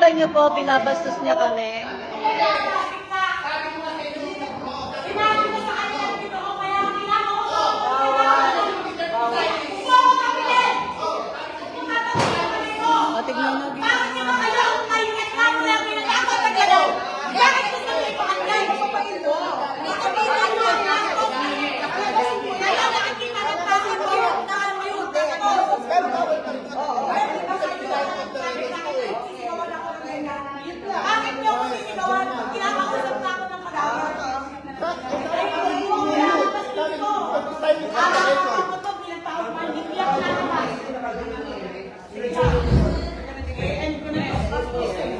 Nakikita niyo po, binabastos niya kami. O, tignan niyo dito. Bakit niyo ako sinigawan? Kinakausap na ako ng madami.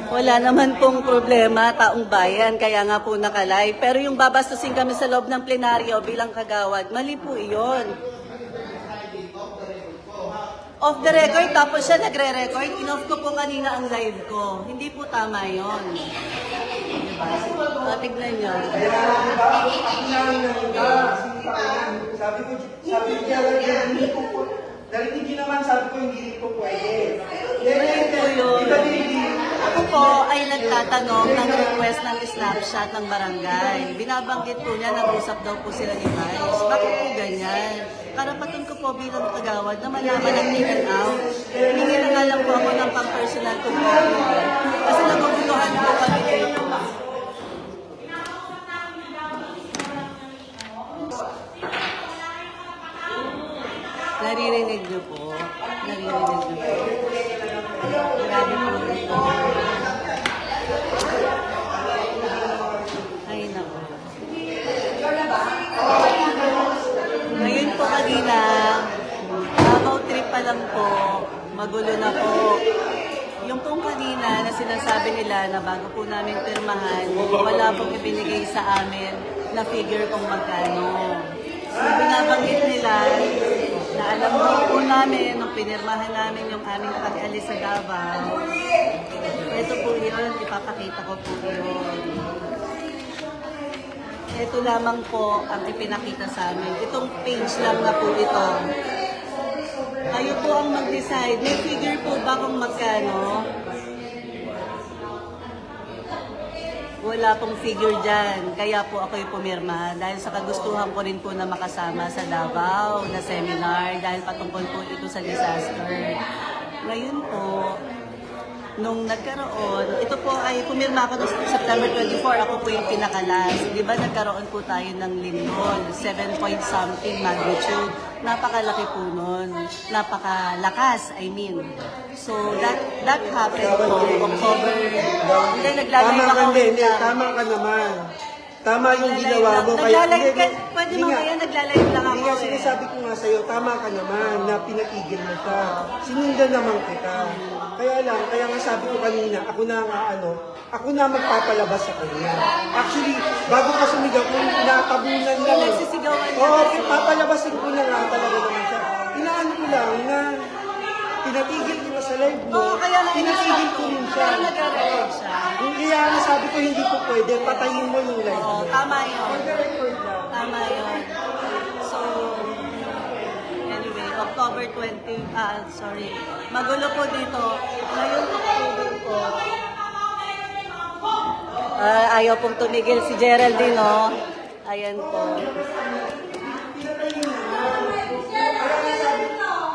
Wala naman pong problema, taong bayan, kaya nga po nakalive. Pero yung babastusin kami sa loob ng plenaryo bilang kagawad, mali po iyon. Off the record, tapos siya nagre-record, in-off ko po kanina ang live ko. Hindi po tama yun. Diba? Tignan nyo. Sabi ko hindi po po. Narinig niyo naman, sabi ko hindi po pwede. Mali po yun. Ako po ay nagtatanong ng request ng snapshot ng barangay. Binabanggit po niya, nag-usap daw po sila ni Vice. Bakit po ganyan? Karapatan ko po bilang kagawad na malaman ang in and out. Hindi na nga lang po ako ng pang-personal ko po. Kasi naguguluhan po kami dito. Naririnig niyo po. Naririnig niyo po. Grabe po ito. Ay, naku. Ngayon po kanina, Davao trip pa lang po, magulo na po. Yung pong kanina na sinasabi nila na bago po namin pirmahan, wala pong ibinigay sa amin na figure kung magkano. So, binabanggit nila na alam po namin nung pinirmahan namin yung aming pag-alis sa Davao. Ito po yun, ipapakita ko po yun. Ito lamang po ang ipinakita sa amin. Itong page lang na po ito. Kayo po ang mag-decide. May figure po ba kung magkano? Wala pong figure dyan. Kaya po ako'y pumirma. Dahil sa kagustuhan ko rin po na makasama sa Davao na seminar. Dahil patungkol po ito sa disaster. Ngayon po, nung nagkaroon, ito po ay pumirma ako noong September 24, ako po yung pinakalas. Di ba nagkaroon po tayo ng lindol, 7 point something magnitude. Napakalaki po nun. Napakalakas, I mean. So, that happened po, October. Hindi, naglalay ako. Tama ka naman. Tama yung ginawa mo. Pwede mamaya naglalay lang ako. Kaya sinasabi ko nga sa'yo, tama ka naman na pinatigil mo ka. Sinundan naman kita. Kaya nga sabi ko kanina, ako na magpapalabas sa kanya. Actually, bago ka sumigaw, kung natabunan lang. Nagsisigawan niya. Oo, papalabasin ko na nga talaga naman siya. Inaano ko lang na pinatigil ko sa live mo. Oo, kaya pinatigil ko rin siya. Kaya nag-record siya. Kaya nga sabi ko hindi ko pwede, patayin mo yung live Oo, mo. tama yun. On the record lang. Tama yun. So, anyway, October 20, sorry. Magulo po dito. Ngayon, October po. Ayaw pong tumigil si Geraldine, no? Ayan po.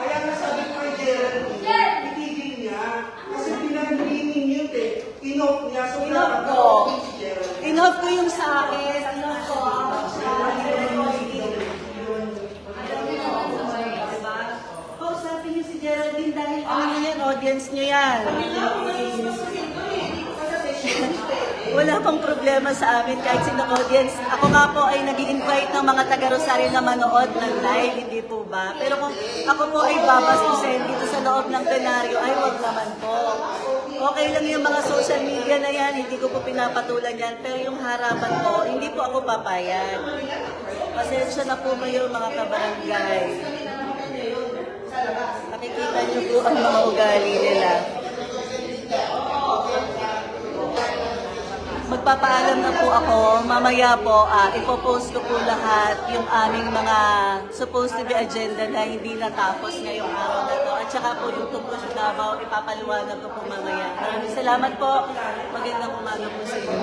Kaya nga sabi ko kay Geraldine, itigil niya. Kasi pinag-meaning yun eh. Inoff niya. So, Inoff ko. Inoff ko yung sa akin. Inoff ko. Kausapin niyo si Geraldine dahil ano yan, audience niyo yan. Wala pang problema sa amin kahit sino audience. Ako nga po ay nag-i-invite ng mga taga-Rosario na manood ng live, hindi po ba? Pero kung ako po ay babastusin dito sa loob ng plenaryo, ay wag naman po. Okay lang yung mga social media na yan, hindi ko po pinapatulan yan. Pero yung harapan ko, hindi po ako papayag. Pasensya na po kayo mga kabarangay. Nakikita niyo po ang mga ugali nila. Magpapaalam na po ako. Mamaya po, ipopost ko po lahat yung aming mga supposed to be agenda na hindi natapos ngayong araw na to. At tsaka po yung tungkol sa Davao, ipapaliwanag ko po mamaya. Maraming salamat po. Magandang umaga po sa inyo.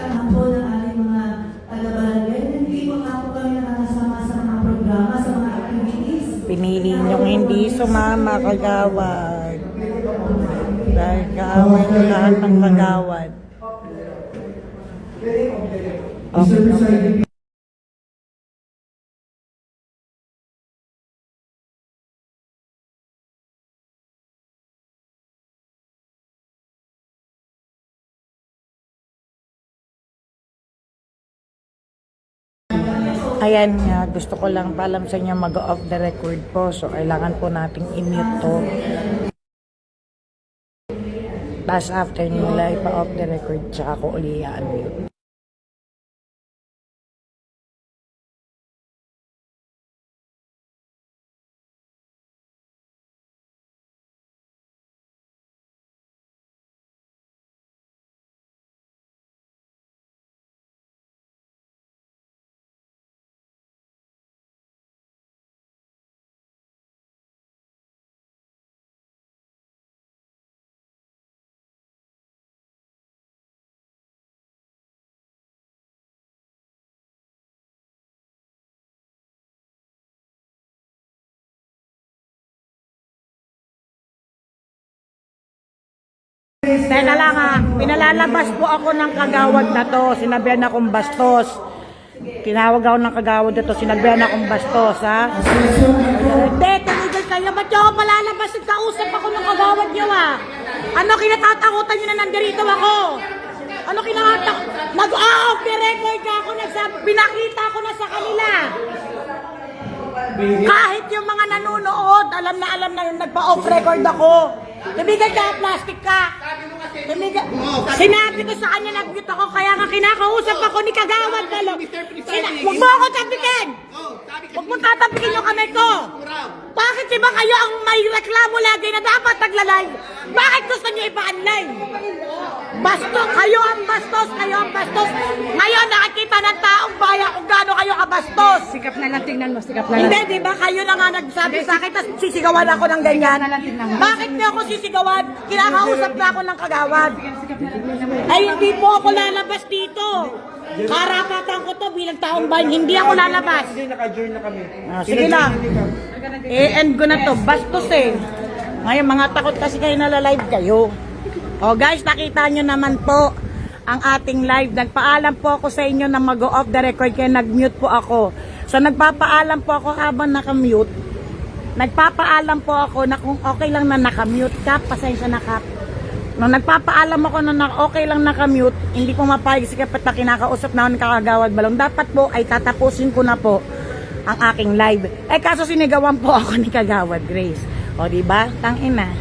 Ang po ng ating mga taga-barangay, hindi po nga po kami nakakasama sa mga programa, sa mga activities. Pinili niyong hindi sumama, kagawad. Dahil kaaway niyo lahat ng kagawad. Okay. Ayan nga, gusto ko lang paalam sa inyo mag-off the record po. So, kailangan po nating i-mute to. Tapos after nila ipa-off the record, tsaka ko uli i-unmute. Teka lang ha, pinalalabas po ako ng kagawad na to, sinabihan akong bastos. Tinawag ako ng kagawad na to, sinabihan akong bastos ha. Hindi, tumigil kayo, ba't nyo ako palalabas? Nagkausap ako ng kagawad nyo ha. Ano kinatatakutan nyo na nandirito ako? Ano kinatakutan? Nag-off the record ako, pinakita ko na sa kanila. Kahit yung mga nanonood, alam na nagpa-off record ako. Tumigil ka, plastic ka. Tumigil. Sinabi ko sa kanya, nag-mute ako, kaya nga kinakausap ako ni Kagawad Balong. Huwag mo ako tapikin! Huwag mo tatapikin yung kamay ko! Bakit diba kayo ang may reklamo lagi na dapat nagla-live? Bakit gusto niyo ipa-online? Bastos! Kayo ang bastos! Kayo ang bastos! Ngayon nakikita ng taong bayan kung gaano kayo kabastos! Sikap na lang, tingnan mo, sikap na lang. Hindi, di ba? Kayo na nga nagsabi sa akin, tapos sisigawan ako ng ganyan. Bakit niyo ako sisigawan? Kinakausap na ako ng Kagawad. Ay, hindi po ako lalabas dito. Karapatan ko to bilang taong bayan, hindi ako lalabas. Hindi, naka-join na kami. Sige lang. I-end ko na to. Bastos eh. Ngayon, mga takot kasi kayo nalalive kayo. O guys, nakita nyo naman po ang ating live. Nagpaalam po ako sa inyo na mag-off the record kaya nag-mute po ako. So nagpapaalam po ako habang nakamute. Nagpapaalam po ako na kung okay lang na nakamute ka, pasensya na ka. Nung nagpapaalam ako na okay lang nakamute, hindi po mapayag si Kapit na kinakausap na ako ng Kagawad Balong. Dapat po ay tatapusin ko na po ang aking live. Eh kaso sinigawan po ako ni Kagawad Grace. O diba? Tangina.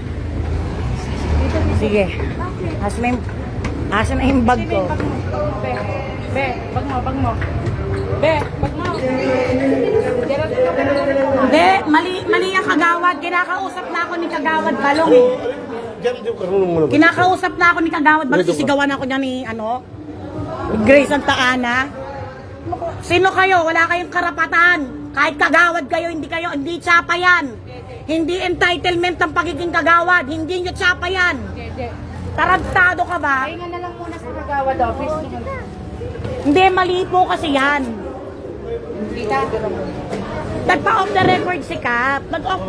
Sige. Asan na yung bag ko? Be, bag mo, bag mo. Be, bag mo. Hindi, mali ang Kagawad. Kinakausap na ako ni Kagawad Balong eh. Kinakausap na ako ni Kagawad Balong. Sisigawan ako niya ni Grace ang Taana. Sino kayo? Wala kayong karapatan. Kahit kagawad kayo, hindi tsapa yan. Hindi entitlement ang pagiging kagawad. Hindi nyo tsapa yan. Tarantado ka ba? Pahinga na lang muna sa Kagawad office. Hindi, mali po kasi yan. Kita. Nagpa-off the record si Cap.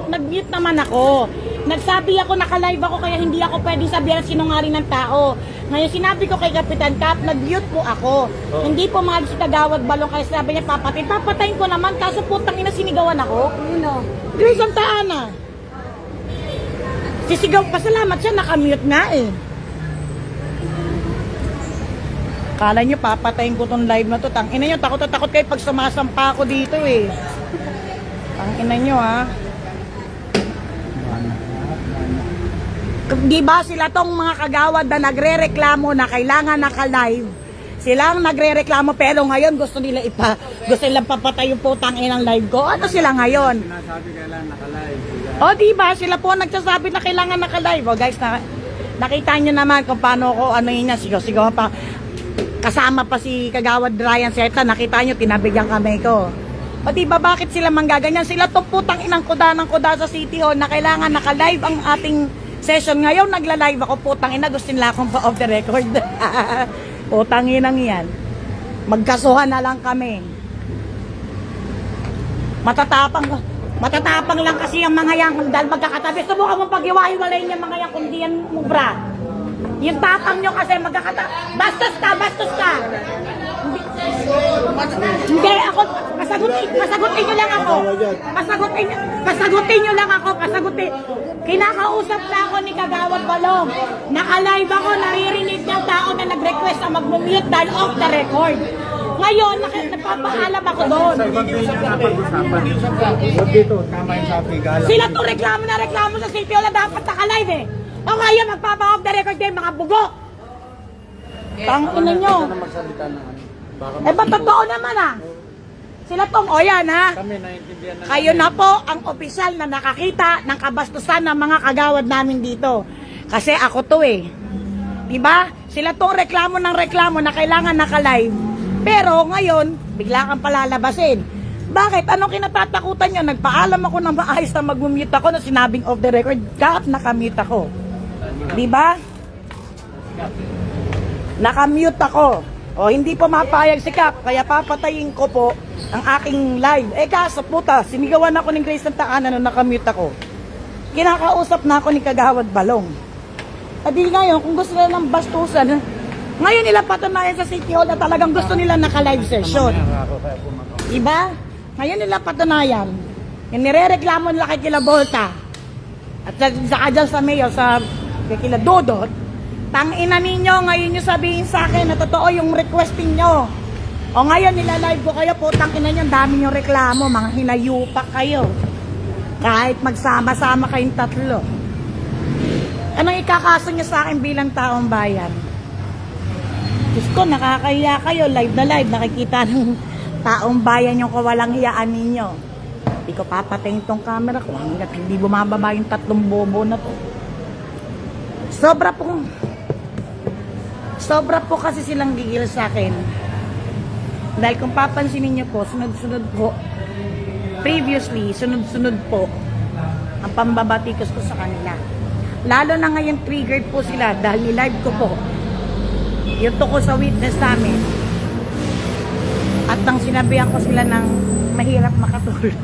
Nag-mute naman ako. Nagsabi ako, naka-live ako, kaya hindi ako pwedeng sabihin na sinungaling ng tao. Ngayon, sinabi ko kay Kapitan Cap, nag-mute po ako. Hindi po mahal si Kagawad Balong, kaya sabi niya, papatayin. Papatayin ko naman, kaso putang ina sinigawan ako. Grace ang Taana. Sisigaw, pasalamat siya, naka-mute nga eh. Kala niyo, papatayin ko tong live na to. Tangina niyo, takot na takot kayo pag sumasampa ako dito eh. Tangina niyo ha. Di ba sila tong mga kagawad na nagre-reklamo na kailangan naka-live? Silang nagre-reklamo pero ngayon gusto nilang papatay yung putang inang live ko. Ano sila ngayon? Sinasabi kailangan naka-live. O di ba sila po nagsasabi na kailangan naka-live. O guys, nakita niyo naman kung paano ko ano yun, sigaw-sigaw pa. Kasama pa si Kagawad Ryan Seta, nakita niyo tinabig ang kamay ko. O diba bakit sila manggaganyan? Sila to putang inang kuda ng kuda sa City Hall na kailangan naka-live ang ating session. Ngayon nagla-live ako, putang ina, gusto nila akong pa off the record. Putang inang yan. Magkasuhan na lang kami. Matatapang lang kasi ang mga yan dahil magkakatabi. Subukan mong pag-iwahiwalayin yung mga yan kung di yan mubra. Yung tapang nyo kasi magkakatabi. Bastos ka! Hindi ako, pasagutin nyo lang ako. Pasagutin nyo lang ako. Kinakausap na ako ni Kagawad Balong. Naka-live ako, naririnig ng tao na nag-request na mag-mute dahil off the record. Ngayon, nagpapaalam ako doon. Sila to reklamo sa City Hall na dapat naka-live eh. O ngayon, magpapa-off the record din, mga bugo. Tangina nyo. Eh, ba't totoo naman ah? Sila tong, o yan ha? Kayo na po ang opisyal na nakakita ng kabastusan ng mga kagawad namin dito. Kasi ako to eh. Diba? Sila tong reklamo na kailangan naka-live. Pero ngayon, bigla kang palalabasin. Bakit? Anong kinatatakutan nyo? Nagpaalam ako ng maayos na mag-mute ako na sinabing off the record. Kahit nakamute ako. Diba? Nakamute ako. O hindi pa mapayag si Kap, kaya papatayin ko po ang aking live. Eh kaso puta, sinigawan ako ng Grace ng Taanan nung nakamute ako. Kinakausap na ako ni Kagawad Balong. At di ngayon, kung gusto nila ng bastusan, ngayon nila patunayan sa City Hall na talagang gusto nila naka-live session. Diba? Ngayon nila patunayan. Yung nirereklamo nila kay Kila Volta at saka dyan sa mayor, sa kay Kila Dodot, tangina ninyo, ngayon nyo sabihin sa akin na totoo yung requesting nyo. O ngayon, nilalive ko kayo po, tangina nyo, dami yung reklamo, mga hinayupak kayo. Kahit magsama-sama kayong tatlo. Anong ikakaso nyo sa akin bilang taong bayan? Diyos ko, nakakahiya kayo, live na live, nakikita ng taong bayan yung kawalang hiyaan ninyo. Hindi ko papatayin tong camera ko, hanggat hindi bumababa yung tatlong bobo na to. Sobra po kasi silang gigil sa akin. Dahil kung papansinin niyo po, sunod-sunod po, previously, sunod-sunod po, ang pambabatikos ko sa kanila. Lalo na ngayon triggered po sila dahil ni-live ko po yung tungkol sa witness namin. At nang sinabihan ko sila ng mahirap makatulog.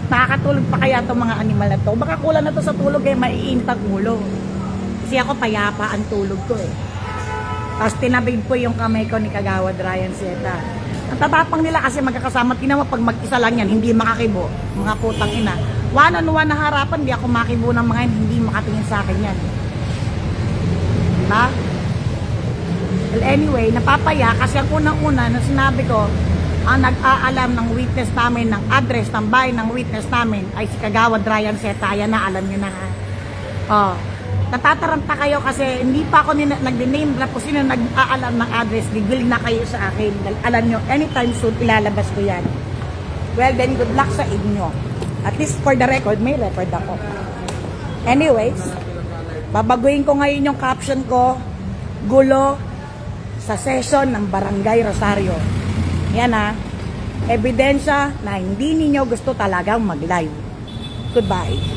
Nakakatulog pa kaya itong mga animal na to? Baka kulang na to sa tulog eh, maiintag ulo. Kasi ako payapa ang tulog ko eh. Tapos tinabig po yung kamay ko ni Kagawad Ryan Zeta. Ang tatapang nila kasi magkakasama. Tinawa pag mag-isa lang yan, hindi makakibo. Mga putang ina. One-on-one na harapan, di ako makibo ng mga hindi makatingin sa akin yan. Diba? Well anyway, napapaya kasi ang unang-una na sinabi ko, ang nag-aalam ng witness namin, ng address ng bahay ng witness namin ay si Kagawad Ryan Zeta. Ayan na, alam nyo na ha. Oh, natataranta kayo kasi hindi pa ako nag-name drop po sino nag-aalam ng address. Gigil na kayo sa akin. Alam nyo, anytime soon ilalabas ko yan. Well then, good luck sa inyo. At least for the record, may record ako. Anyways, babaguhin ko ngayon yung caption ko, gulo sa session ng Barangay Rosario. Yan ha, ebidensya na hindi ninyo gusto talagang mag-live. Goodbye.